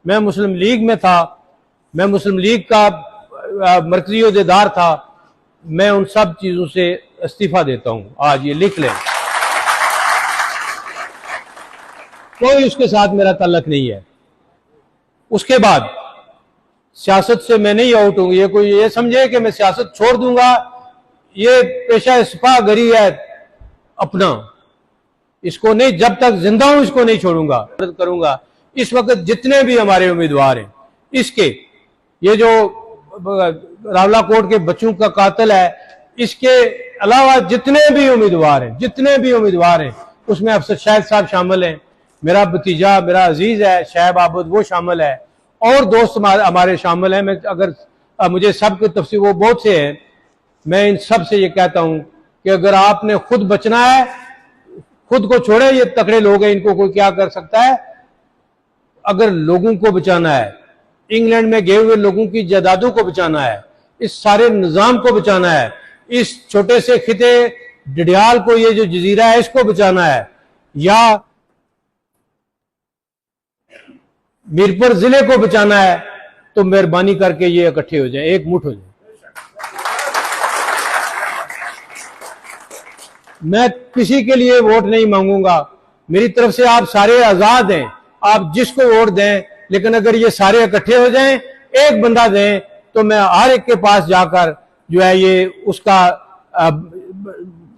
मैं मुस्लिम लीग में था, मैं मुस्लिम लीग का मरकजी ओहदेदार था, मैं उन सब चीजों से इस्तीफा देता हूं। आज ये लिख लें, कोई उसके साथ मेरा ताल्लुक नहीं है। उसके बाद सियासत से मैं नहीं आउट हूं। ये कोई ये समझे कि मैं सियासत छोड़ दूंगा, ये पेशा सिपाहगरी है अपना, इसको नहीं, जब तक जिंदा हूं इसको नहीं छोड़ूंगा, मदद करूंगा। इस वक्त जितने भी हमारे उम्मीदवार हैं, इसके ये जो रावलाकोट के बच्चों का कातिल है, इसके अलावा जितने भी उम्मीदवार हैं उसमें अफसर शाहिद साहब शामिल हैं, मेरा भतीजा, मेरा अजीज है शैब आबद, वो शामिल है, और दोस्त हमारे शामिल हैं। मैं अगर मुझे सब के तफसील वो बहुत से हैं, मैं इन सब से ये कहता हूं कि अगर आपने खुद बचना है, खुद को छोड़े, ये तकड़े लोग हैं, इनको कोई क्या कर सकता है। अगर लोगों को बचाना है, इंग्लैंड में गए हुए लोगों की जायदादों को बचाना है, इस सारे निजाम को बचाना है, इस छोटे से खिते डडियाल को, ये जो जजीरा है, इसको बचाना है, या मीरपुर जिले को बचाना है, तो मेहरबानी करके ये इकट्ठे हो जाए, एक मुठ हो जाए। मैं किसी के लिए वोट नहीं मांगूंगा, मेरी तरफ से आप सारे आजाद हैं, आप जिसको वोट दें, लेकिन अगर ये सारे इकट्ठे हो जाएं, एक बंदा दें, तो मैं हर एक के पास जाकर जो है ये उसका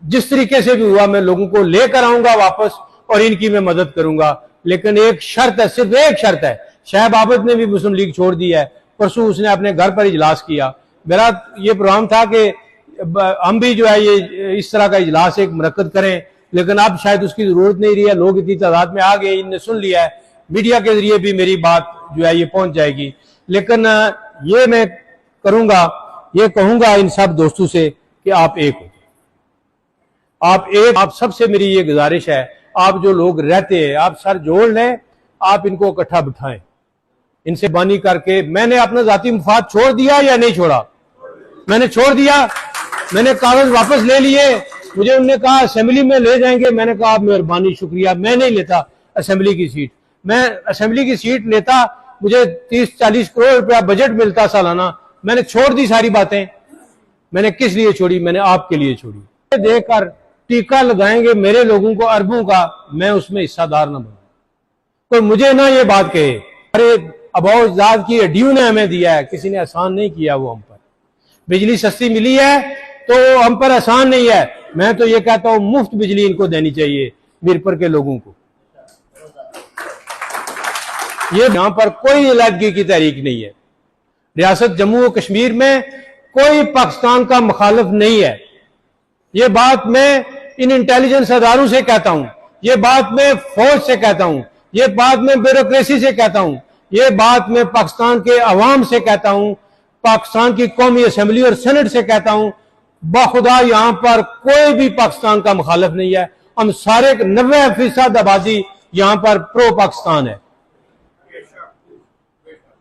जिस तरीके से भी हुआ मैं लोगों को लेकर आऊंगा वापस, और इनकी मैं मदद करूंगा। लेकिन एक शर्त है, सिर्फ एक शर्त है। शैब आबद ने भी मुस्लिम लीग छोड़ दी है, परसों उसने अपने घर पर इजलास किया। मेरा ये प्रोग्राम था कि हम भी जो है ये इस तरह का इजलास एक मुनक्कद करें, लेकिन अब शायद उसकी जरूरत नहीं रही है, लोग इतनी तादाद में आ गए, इनने सुन लिया है, मीडिया के जरिए भी मेरी बात जो है ये पहुंच जाएगी। लेकिन ये मैं करूंगा, ये कहूंगा इन सब दोस्तों से कि आप एक हो, आप सबसे मेरी ये गुजारिश है, आप जो लोग रहते हैं, आप सर जोड़ लें, आप इनको इकट्ठा बिठाएं, इनसे बानी करके। मैंने अपना जाती मुफाद छोड़ दिया या नहीं छोड़ा? मैंने छोड़ दिया, मैंने कागज वापस ले लिए। मुझे उन्होंने कहा असेंबली में ले जाएंगे, मैंने कहा मेहरबानी शुक्रिया, मैं नहीं लेता असेंबली की सीट। मैं असेंबली की सीट लेता, मुझे 30-40 करोड़ रुपया बजट मिलता सालाना। मैंने छोड़ दी सारी बातें। मैंने किस लिए छोड़ी? मैंने आपके लिए छोड़ी। देखकर टीका लगाएंगे मेरे लोगों को अरबों का, मैं उसमें हिस्सादार ना बनूं। कोई मुझे ना ये बात कहे अरे अबौजाद की हड्डियों ने हमें दिया है, किसी ने एहसान नहीं किया वो हम पर। बिजली सस्ती मिली है तो हम पर एहसान नहीं है। मैं तो ये कहता हूं मुफ्त बिजली इनको देनी चाहिए मीरपुर के लोगों को। ये यहां पर कोई अलहदगी की तहरीक नहीं है। रियासत जम्मू और कश्मीर में कोई पाकिस्तान का मुखालिफ नहीं है। ये बात मैं इन इंटेलिजेंस अदारों से कहता हूं, ये बात मैं फौज से कहता हूं, ये बात मैं ब्यूरोक्रेसी से कहता हूं, ये बात मैं पाकिस्तान के अवाम से कहता हूं, पाकिस्तान की कौमी असेंबली और सेनेट से कहता हूं। बाखुदा यहां पर कोई भी पाकिस्तान का मुखालिफ नहीं है। हम सारे 90% आबादी यहां पर प्रो पाकिस्तान है।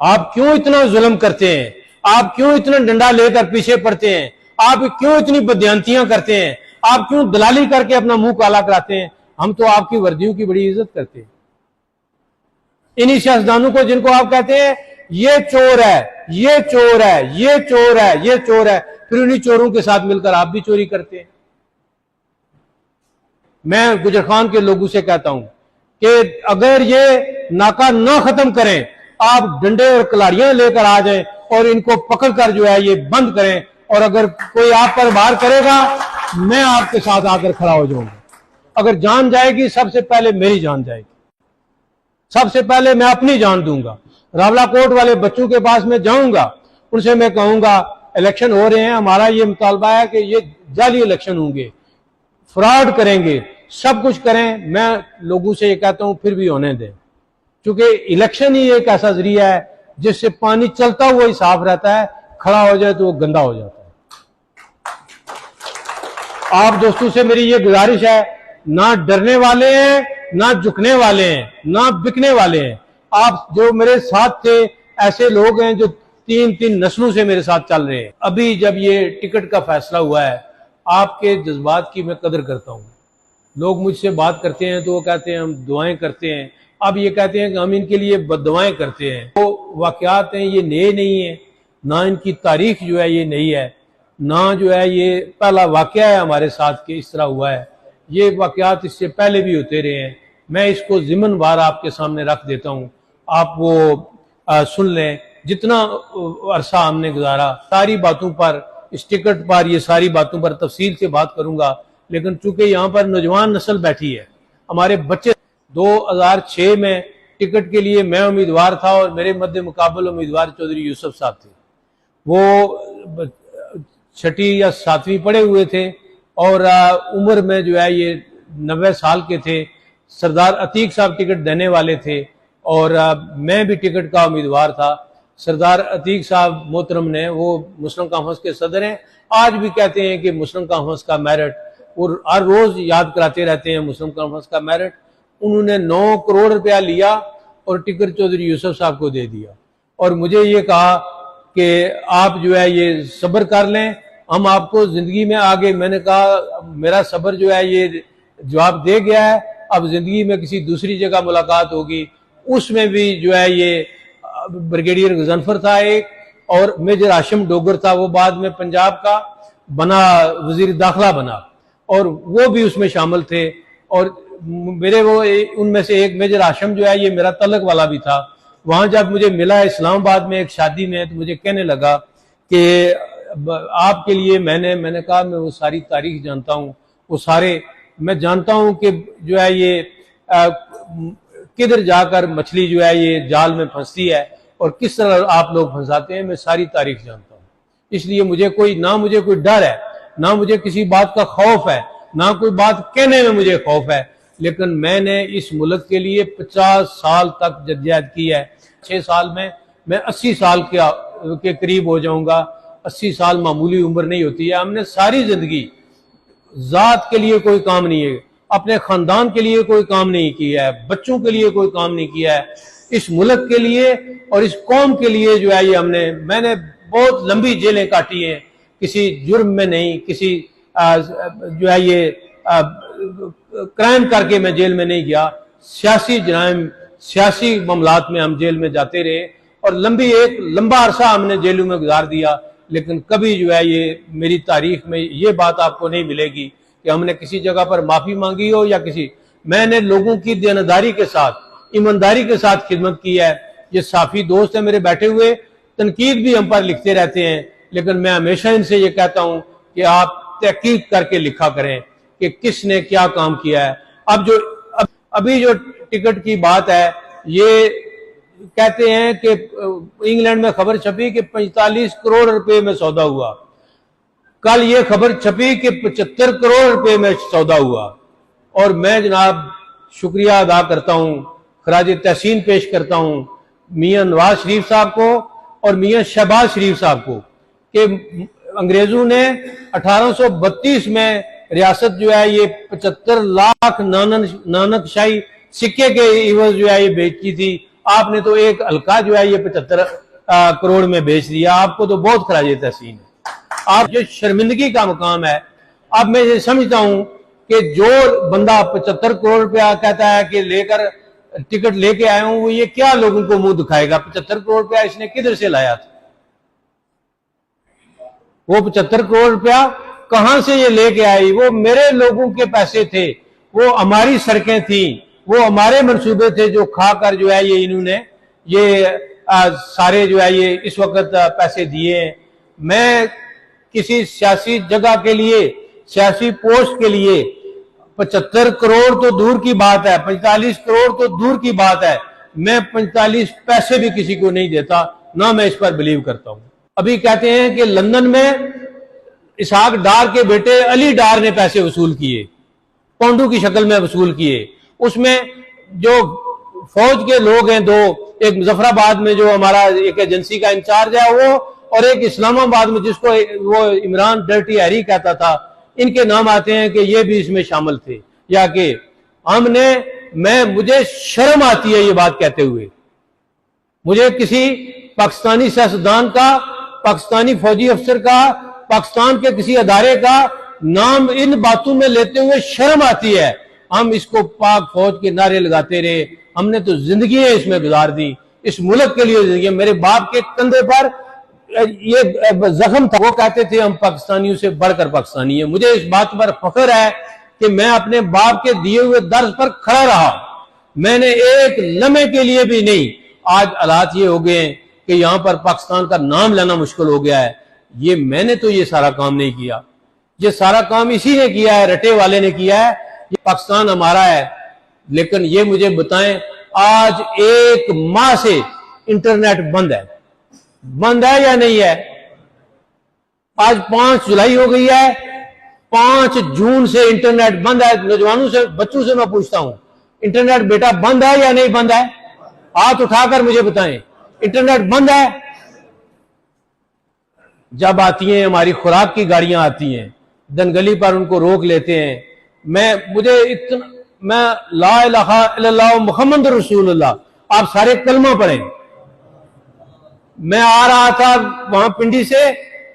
आप क्यों इतना जुल्म करते हैं? आप क्यों इतना डंडा लेकर पीछे पड़ते हैं? आप क्यों इतनी बदयांतियां करते हैं? आप क्यों दलाली करके अपना मुंह काला कराते हैं? हम तो आपकी वर्दियों की बड़ी इज्जत करते हैं। इन्हीं सियासतदानों को जिनको आप कहते हैं ये चोर है, ये चोर है, ये चोर है, ये चोर है, फिर उन्हीं चोरों के साथ मिलकर आप भी चोरी करते हैं। मैं गुजर खान के लोगों से कहता हूं कि अगर ये नाका ना खत्म करें, आप डंडे और कलाड़ियां लेकर आ जाएं और इनको पकड़कर जो है ये बंद करें। और अगर कोई आप पर वार करेगा, मैं आपके साथ आकर खड़ा हो जाऊंगा। अगर जान जाएगी, सबसे पहले मेरी जान जाएगी, सबसे पहले मैं अपनी जान दूंगा। रावलाकोट वाले बच्चों के पास मैं जाऊंगा, उनसे मैं कहूंगा इलेक्शन हो रहे हैं, हमारा ये मुतालबा है कि ये जाली इलेक्शन होंगे, फ्रॉड करेंगे, सब कुछ करें। मैं लोगों से ये कहता हूं फिर भी होने दें, क्योंकि इलेक्शन ही एक ऐसा जरिया है जिससे पानी चलता हुआ ही साफ रहता है, खड़ा हो जाए तो वो गंदा हो जाता है। आप दोस्तों से मेरी ये गुजारिश है, ना डरने वाले हैं, ना झुकने वाले हैं, ना बिकने वाले हैं। आप जो मेरे साथ थे, ऐसे लोग हैं जो 3-3 नस्लों से मेरे साथ चल रहे हैं। अभी जब ये टिकट का फैसला हुआ है, आपके जज्बात की मैं कदर करता हूं। लोग मुझसे बात करते हैं तो वो कहते हैं हम दुआएं करते हैं, अब ये कहते हैं कि हम इनके लिए बद्दुआएं करते हैं। वो वाकयात हैं, ये नए नहीं है, ना इनकी तारीख जो है ये नई है, ना जो है ये पहला वाकया है हमारे साथ के इस तरह हुआ है। ये वाकयात इससे पहले भी होते रहे हैं। मैं इसको ज़िम्मेदार आपके सामने रख देता हूँ, आप वो सुन लें। जितना अरसा हमने गुजारा, सारी बातों पर, इस टिकट पर, ये सारी बातों पर तफसील से बात करूंगा, लेकिन चूंकि यहाँ पर नौजवान नस्ल बैठी है, हमारे बच्चे 2006 में टिकट के लिए मैं उम्मीदवार था और मेरे मध्य मुकाबल उम्मीदवार चौधरी यूसुफ साहब थे। वो 6वीं या 7वीं पढ़े हुए थे और उम्र में जो है ये 90 साल के थे। सरदार अतीक साहब टिकट देने वाले थे और मैं भी टिकट का उम्मीदवार था। सरदार अतीक साहब मोहतरम ने, वो मुस्लिम कॉन्फ्रेंस के सदर हैं, आज भी कहते हैं कि मुस्लिम कॉन्फ्रेंस का मेरिट, और हर रोज याद कराते रहते हैं मुस्लिम कॉन्फ्रेंस का मेरिट। उन्होंने 9 करोड़ रुपया लिया और टिकट चौधरी यूसुफ साहब को दे दिया और मुझे ये कहा कि आप जो है ये सब्र कर लें, हम आपको जिंदगी में आगे। मैंने कहा मेरा सब्र जो है ये जवाब दे गया है, अब जिंदगी में किसी दूसरी जगह मुलाकात होगी। उसमें भी जो है ये ब्रिगेडियर गजनफर था एक, और मेजर हाशिम डोगर था, वो बाद में पंजाब का बना, वजीर दाखिला बना, और वो भी उसमें शामिल थे। और मेरे वो उनमें से एक मेजर हाशिम जो है ये मेरा तलक वाला भी था। वहां जब मुझे मिला इस्लामाबाद में एक शादी में, तो मुझे कहने लगा कि आपके लिए मैंने कहा मैं वो सारी तारीख जानता हूँ, वो सारे मैं जानता हूँ कि जो है ये किधर जाकर मछली जो है ये जाल में फंसती है और किस तरह आप लोग फंसाते हैं, मैं सारी तारीख जानता हूँ। इसलिए मुझे कोई डर है, ना मुझे किसी बात का खौफ है, ना कोई बात कहने में मुझे खौफ है। लेकिन मैंने इस मुल्क के लिए 50 साल तक जद्दोजहद की है। 6 साल में मैं 80 साल के करीब हो जाऊंगा। 80 साल मामूली उम्र नहीं होती है। हमने सारी जिंदगी जात के लिए कोई काम नहीं है, अपने खानदान के लिए कोई काम नहीं किया है, बच्चों के लिए कोई काम नहीं किया है, इस मुल्क के लिए और इस कौम के लिए जो है ये मैंने बहुत लंबी जेलें काटी हैं, किसी जुर्म में नहीं, किसी जो है ये क्राइम करके मैं जेल में नहीं गया। सियासी जराइम, सियासी मामलात में हम जेल में जाते रहे और लंबा अरसा हमने जेलों में गुजार दिया। लेकिन कभी जो है ये मेरी तारीख में ये बात आपको नहीं मिलेगी कि हमने किसी जगह पर माफी मांगी हो या मैंने लोगों की देनदारी के साथ, ईमानदारी के साथ खिदमत की है। ये साफी दोस्त है मेरे बैठे हुए, तनकीद भी हम पर लिखते रहते हैं, लेकिन मैं हमेशा इनसे ये कहता हूं कि आप तहकीक करके लिखा करें कि किसने क्या काम किया है। अभी जो टिकट की बात है, ये कहते हैं कि इंग्लैंड में खबर छपी कि 45 करोड़ रुपए में सौदा हुआ। कल ये खबर छपी कि 75 करोड़ रुपए में सौदा हुआ। और मैं जनाब शुक्रिया अदा करता हूं, खराज तहसीन पेश करता हूं मियां नवाज शरीफ साहब को और मियां शहबाज शरीफ साहब को कि अंग्रेजों ने 1832 में रियासत जो है ये 75 लाख नानकशाही सिक्के के इवज जो है ये बेची थी। आपने तो एक हल्का जो है ये 75 करोड़ में बेच दिया। आपको तो बहुत खराज तहसीन है, आप जो शर्मिंदगी का मुकाम है। अब मैं ये समझता हूं कि जो बंदा 75 करोड़ रुपया कहता है कि लेकर टिकट लेके आया हूं, वो ये क्या लोगों को मुंह दिखाएगा? 75 करोड़ रुपया इसने किधर से लाया था? वो 75 करोड़ रुपया कहां से ये लेके आई? वो मेरे लोगों के पैसे थे, वो हमारी सड़कें थी, वो हमारे मंसूबे थे जो खाकर जो है ये इन्होंने ये सारे जो है ये इस वक्त पैसे दिए हैं। मैं किसी सियासी जगह के लिए, सियासी पोस्ट के लिए 75 करोड़ तो दूर की बात है, 45 करोड़ तो दूर की बात है, मैं 45 पैसे भी किसी को नहीं देता, ना मैं इस पर बिलीव करता हूं। अभी कहते हैं कि लंदन में इसहाक डार के बेटे अली डार ने पैसे वसूल किए, पौंडू की शक्ल में वसूल किए। उसमें जो फौज के लोग हैं दो, एक मुजफ्फराबाद में जो हमारा एक एजेंसी का इंचार्ज है वो, और एक इस्लामाबाद में जिसको वो इमरान डर्टी हैरी कहता था, इनके नाम आते हैं कि ये भी इसमें शामिल थे। या कि मुझे शर्म आती है ये बात कहते हुए। मुझे किसी पाकिस्तानी सियासतदान का, पाकिस्तानी फौजी अफसर का, पाकिस्तान के किसी अदारे का नाम इन बातों में लेते हुए शर्म आती है। हम इसको पाक फौज के नारे लगाते रहे, हमने तो जिंदगी इसमें गुजार दी, इस मुल्क के लिए जिंदगी। मेरे बाप के कंधे पर ये जख्म था, वो कहते थे हम पाकिस्तानियों से बढ़कर पाकिस्तानी है। मुझे इस बात पर फख्र है कि मैं अपने बाप के दिए हुए दर्ज पर खड़ा रहा, मैंने एक लम्हे के लिए भी नहीं। आज हालात ये हो गए हैं कि यहां पर पाकिस्तान का नाम लेना मुश्किल हो गया है। ये मैंने तो ये सारा काम नहीं किया, ये सारा काम इसी ने किया है, रटे वाले ने किया है। ये पाकिस्तान हमारा है। लेकिन ये मुझे बताएं, आज 1 माह से इंटरनेट बंद है या नहीं है? आज 5 जुलाई हो गई है, 5 जून से इंटरनेट बंद है। नौजवानों से, बच्चों से मैं पूछता हूं, इंटरनेट बेटा बंद है या नहीं बंद है? हाथ उठाकर मुझे बताएं, इंटरनेट बंद है? जब आती हैं हमारी खुराक की गाड़ियां आती हैं, दनगली पर उनको रोक लेते हैं। मैं ला इलाहा इल्लल्लाह मुहम्मद रसूलुल्लाह, आप सारे कलमा पढ़ें। मैं आ रहा था वहां पिंडी से,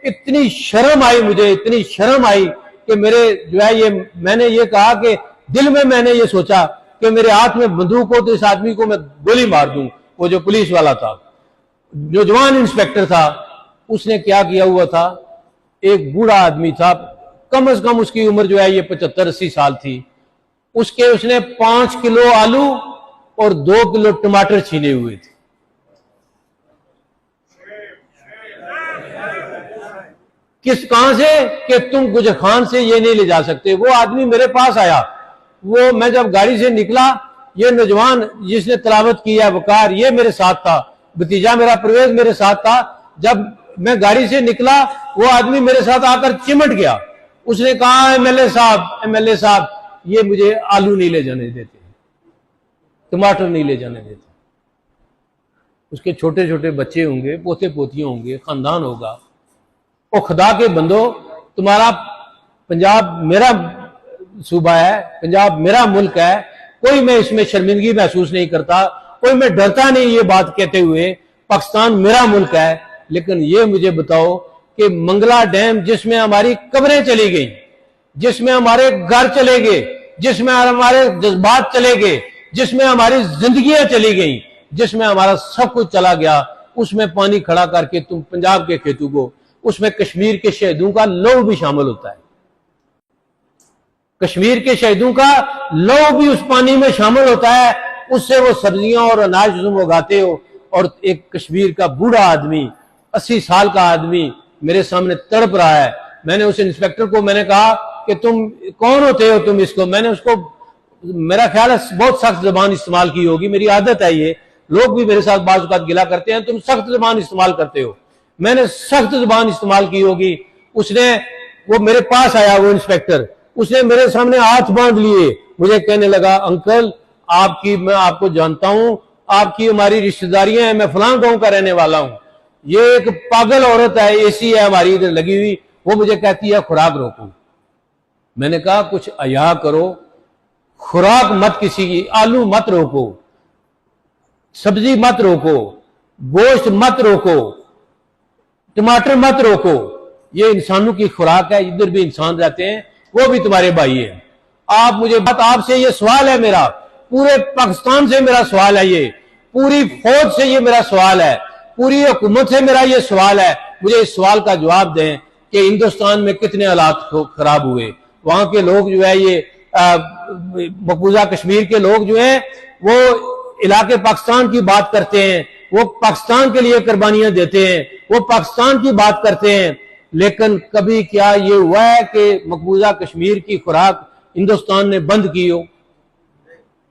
इतनी शर्म आई मुझे, इतनी शर्म आई कि मेरे जो है ये, मैंने ये कहा कि दिल में मैंने ये सोचा कि मेरे हाथ में बंदूक हो तो इस आदमी को मैं गोली मार दूं। वो जो पुलिस वाला था, जो जवान इंस्पेक्टर था, उसने क्या किया हुआ था, एक बूढ़ा आदमी था, कम से कम उसकी उम्र जो है ये 75-80 साल थी। उसने 5 किलो आलू और 2 किलो टमाटर छीने हुए थे। कहां से कि तुम गुजर खान से ये नहीं ले जा सकते। वो आदमी मेरे पास आया, वो मैं जब गाड़ी से निकला, ये नौजवान जिसने तलावत किया वकार, ये मेरे साथ था, भतीजा मेरा परवेज मेरे साथ था। जब मैं गाड़ी से निकला, वो आदमी मेरे साथ आकर चिमट गया। उसने कहा, एमएलए साहब, ये मुझे आलू नहीं ले जाने देते, टमाटर नहीं ले जाने देते। उसके छोटे छोटे बच्चे होंगे, पोते पोतियां होंगे, खानदान होगा। ओ खुदा के बंदो, तुम्हारा पंजाब मेरा सूबा है, पंजाब मेरा मुल्क है, कोई मैं इसमें शर्मिंदगी महसूस नहीं करता, कोई मैं डरता नहीं ये बात कहते हुए, पाकिस्तान मेरा मुल्क है। लेकिन ये मुझे बताओ कि मंगला डैम, जिसमें हमारी कब्रें चली गई, जिसमें हमारे घर चले गए, जिसमें हमारे जज्बात चले गए, जिसमें हमारी जिंदगियां चली गई, जिसमें हमारा सब कुछ चला गया, उसमें पानी खड़ा करके तुम पंजाब के खेतों को, उसमें कश्मीर के शहीदों का लहू भी शामिल होता है, कश्मीर के शहीदों का लहू भी उस पानी में शामिल होता है। उससे वो सब्जियां और अनाज तुम उगाते हो। और एक कश्मीर का बूढ़ा आदमी, 80 साल का आदमी मेरे सामने तड़प रहा है। मैंने उस इंस्पेक्टर को मैंने कहा कि तुम कौन होते हो तुम इसको, मैंने उसको, मेरा ख्याल है बहुत सख्त जबान इस्तेमाल की होगी, मेरी आदत है ये, लोग भी मेरे साथ बाज़ औक़ात गिला करते हैं, तुम सख्त जबान इस्तेमाल करते हो। मैंने सख्त जबान इस्तेमाल की होगी। उसने, वो मेरे पास आया, वो इंस्पेक्टर, उसने मेरे सामने हाथ बांध लिए, मुझे कहने लगा, अंकल आपकी, मैं आपको जानता हूं, आपकी हमारी रिश्तेदारियां हैं, मैं फलां गांव का रहने वाला हूं। ये एक पागल औरत है, एसी है हमारी इधर लगी हुई, वो मुझे कहती है खुराक रोको। मैंने कहा कुछ अया करो, खुराक मत किसी की, आलू मत रोको, सब्जी मत रोको, गोश्त मत रोको, टमाटर मत रोको, ये इंसानों की खुराक है, इधर भी इंसान रहते हैं, वो भी तुम्हारे भाई है। आप मुझे बात, आपसे ये सवाल है मेरा, पूरे पाकिस्तान से मेरा सवाल है, ये पूरी फौज से ये मेरा सवाल है, पूरी हुकूमत से मेरा ये सवाल है, मुझे इस सवाल का जवाब दें कि हिंदुस्तान में कितने हालात खराब हुए। वहां के लोग जो है, ये मकबूजा कश्मीर के लोग जो हैं, वो इलाके पाकिस्तान की बात करते हैं, वो पाकिस्तान के लिए कुर्बानियां देते हैं, वो पाकिस्तान की बात करते हैं। लेकिन कभी क्या ये हुआ है कि मकबूजा कश्मीर की खुराक हिंदुस्तान ने बंद की हो?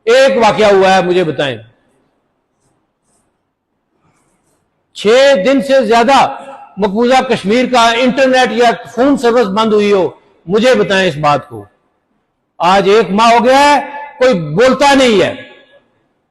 एक वाकया हुआ है, मुझे बताएं। 6 दिन से ज्यादा मकबूजा कश्मीर का इंटरनेट या फोन सर्विस बंद हुई हो, मुझे बताएं इस बात को। आज 1 माह हो गया है, कोई बोलता नहीं है,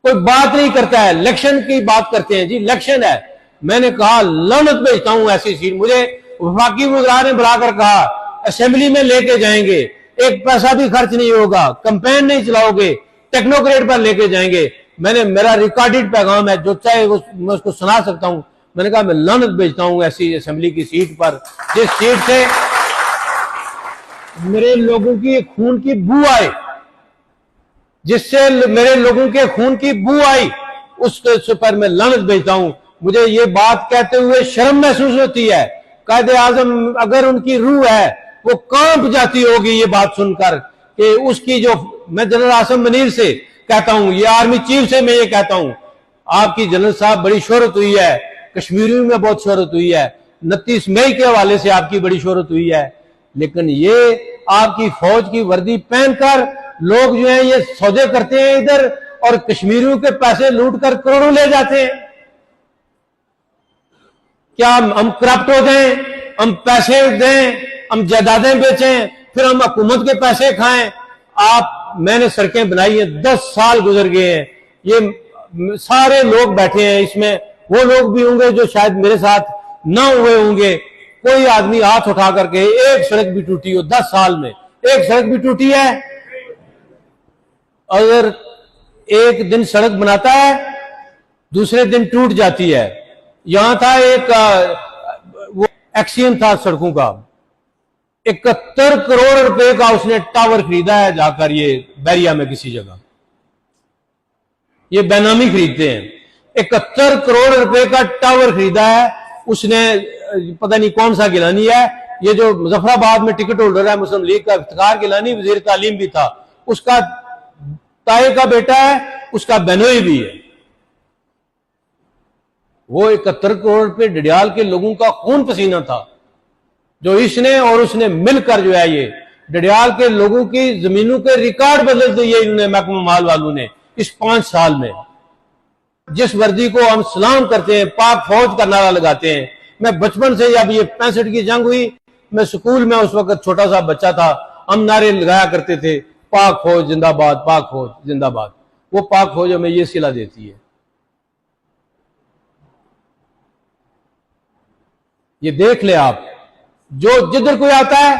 कोई बात नहीं करता है। इलेक्शन की बात करते हैं, जी इलेक्शन है। मैंने कहा लानत भेजता हूं ऐसी सीट। मुझे वफाकी वज़ीर ने बुलाकर कहा असेंबली में लेके जाएंगे, एक पैसा भी खर्च नहीं होगा, कैंपेन नहीं चलाओगे, टेक्नोक्रेट पर लेके जाएंगे। मैंने, मेरा रिकॉर्डेड पैगाम है, जो चाहे मैं उसको सुना सकता हूं। मैंने कहा मैं लानत भेजता हूं ऐसी असेंबली की सीट पर, जिस सीट से मेरे लोगों की खून की बू आए, जिससे मेरे लोगों के खून की बू आई, उसके पर मैं लानत भेजता हूं। मुझे ये बात कहते हुए शर्म महसूस होती है। कायदे आजम अगर उनकी रूह है वो कांप जाती होगी ये बात सुनकर कि उसकी जो, मैं जनरल आसिम मुनीर से कहता हूं, ये आर्मी चीफ से मैं ये कहता हूं, आपकी जनरल साहब बड़ी शोहरत हुई है, कश्मीरियों में बहुत शोहरत हुई है, 29 मई के हवाले से आपकी बड़ी शोहरत हुई है, लेकिन ये आपकी फौज की वर्दी पहनकर लोग जो है ये सौदे करते हैं इधर और कश्मीरियों के पैसे लूट कर करोड़ों ले जाते हैं। क्या हम करप्ट हो जाएं, हम पैसे दें, हम जायदादें बेचें, फिर हम हुकूमत के पैसे खाएं? मैंने सड़कें बनाई हैं, 10 साल गुजर गए हैं, ये सारे लोग बैठे हैं इसमें, वो लोग भी होंगे जो शायद मेरे साथ ना हुए होंगे। कोई आदमी हाथ उठा करके एक सड़क भी टूटी हो 10 साल में, एक सड़क भी टूटी है? अगर एक दिन सड़क बनाता है दूसरे दिन टूट जाती है। यहां था एक वो एक्सीडेंट था सड़कों का, 71 करोड़ रुपए का उसने टावर खरीदा है जाकर ये बैरिया में किसी जगह, ये बेनामी खरीदते हैं। 71 करोड़ रुपए का टावर खरीदा है उसने, पता नहीं कौन सा गिलानी है, ये जो मुजफ्फराबाद में टिकट होल्डर है मुस्लिम लीग का, इफ्तिखार गिलानी वजीर तालीम भी था, उसका ताए का बेटा है, उसका बहनोई भी है। वो 71 करोड़ रुपए डडियाल के लोगों का खून पसीना था जो इसने और उसने मिलकर जो है ये डडियाल के लोगों की जमीनों के रिकॉर्ड बदल दिए इन्होंने, महकमा माल वालों ने इस 5 साल में। जिस वर्दी को हम सलाम करते हैं, पाक फौज का नारा लगाते हैं। मैं बचपन से, जब ये 65 की जंग हुई, मैं स्कूल में उस वक्त छोटा सा बच्चा था, हम नारे लगाया करते थे, पाक फौज जिंदाबाद, पाक फौज जिंदाबाद। वो पाक फौज हमें ये सिला देती है। ये देख ले आप, जो जिधर कोई आता है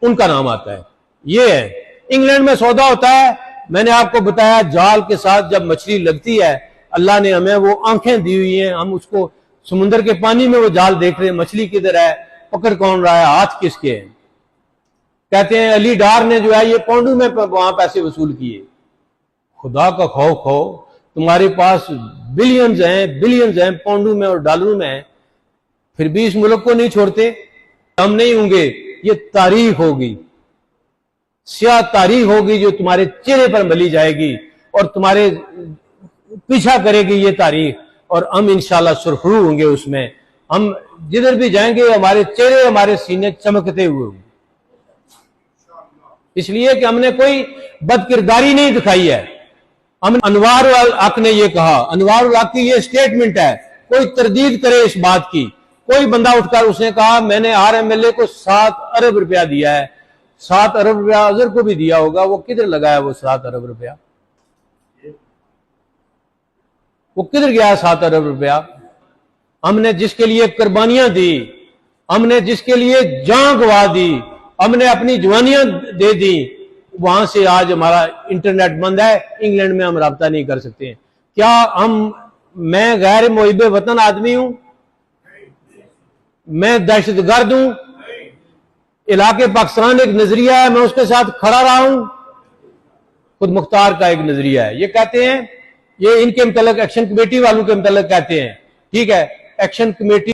उनका नाम आता है। ये है इंग्लैंड में सौदा होता है, मैंने आपको बताया जाल के साथ जब मछली लगती है, अल्लाह ने हमें वो आंखें दी हुई हैं, हम उसको समुद्र के पानी में वो जाल देख रहे हैं, मछली किधर है, पकड़ कौन रहा है, हाथ किसके हैं। कहते हैं अली डार ने जो है ये पौंडू में वहां पैसे वसूल किए। खुदा का खौफ हो, तुम्हारे पास बिलियंस हैं पौंडू में और डॉलरों में हैं, फिर भी इस मुल्क को नहीं छोड़ते। हम नहीं होंगे, ये तारीख होगी, स्याह तारीख होगी जो तुम्हारे चेहरे पर मली जाएगी और तुम्हारे पीछा करेगी ये तारीख, और हम इंशाल्लाह सुरखरू होंगे उसमें। हम जिधर भी जाएंगे हमारे चेहरे, हमारे सीने चमकते हुए होंगे, इसलिए कि हमने कोई बदकिरदारी नहीं दिखाई है। हम अनवार उल हक ने ये कहा, अनवार उल हक की ये स्टेटमेंट है, कोई तरदीद करे इस बात की। कोई बंदा उठकर उसने कहा मैंने RMLA को 7 अरब रुपया दिया है, 7 अरब रुपया अजहर को भी दिया होगा, वो किधर लगाया वो 7 अरब रुपया, वो किधर गया 7 अरब रुपया? हमने जिसके लिए कुर्बानियां दी, हमने जिसके लिए जान गवा दी, हमने अपनी जवानियां दे दी, वहां से आज हमारा इंटरनेट बंद है, इंग्लैंड में हम राब्ता नहीं कर सकते। क्या मैं गैर मुहिब वतन आदमी हूं? मैं दहशतगर्द हूं? इलाके पाकिस्तान एक नजरिया है, मैं उसके साथ खड़ा रहा हूं। खुद मुख्तार का एक नजरिया है, ये कहते हैं, ये इनके मुतल्लिक एक्शन कमेटी वालों के मुतल्लिक कहते हैं, ठीक है, एक्शन कमेटी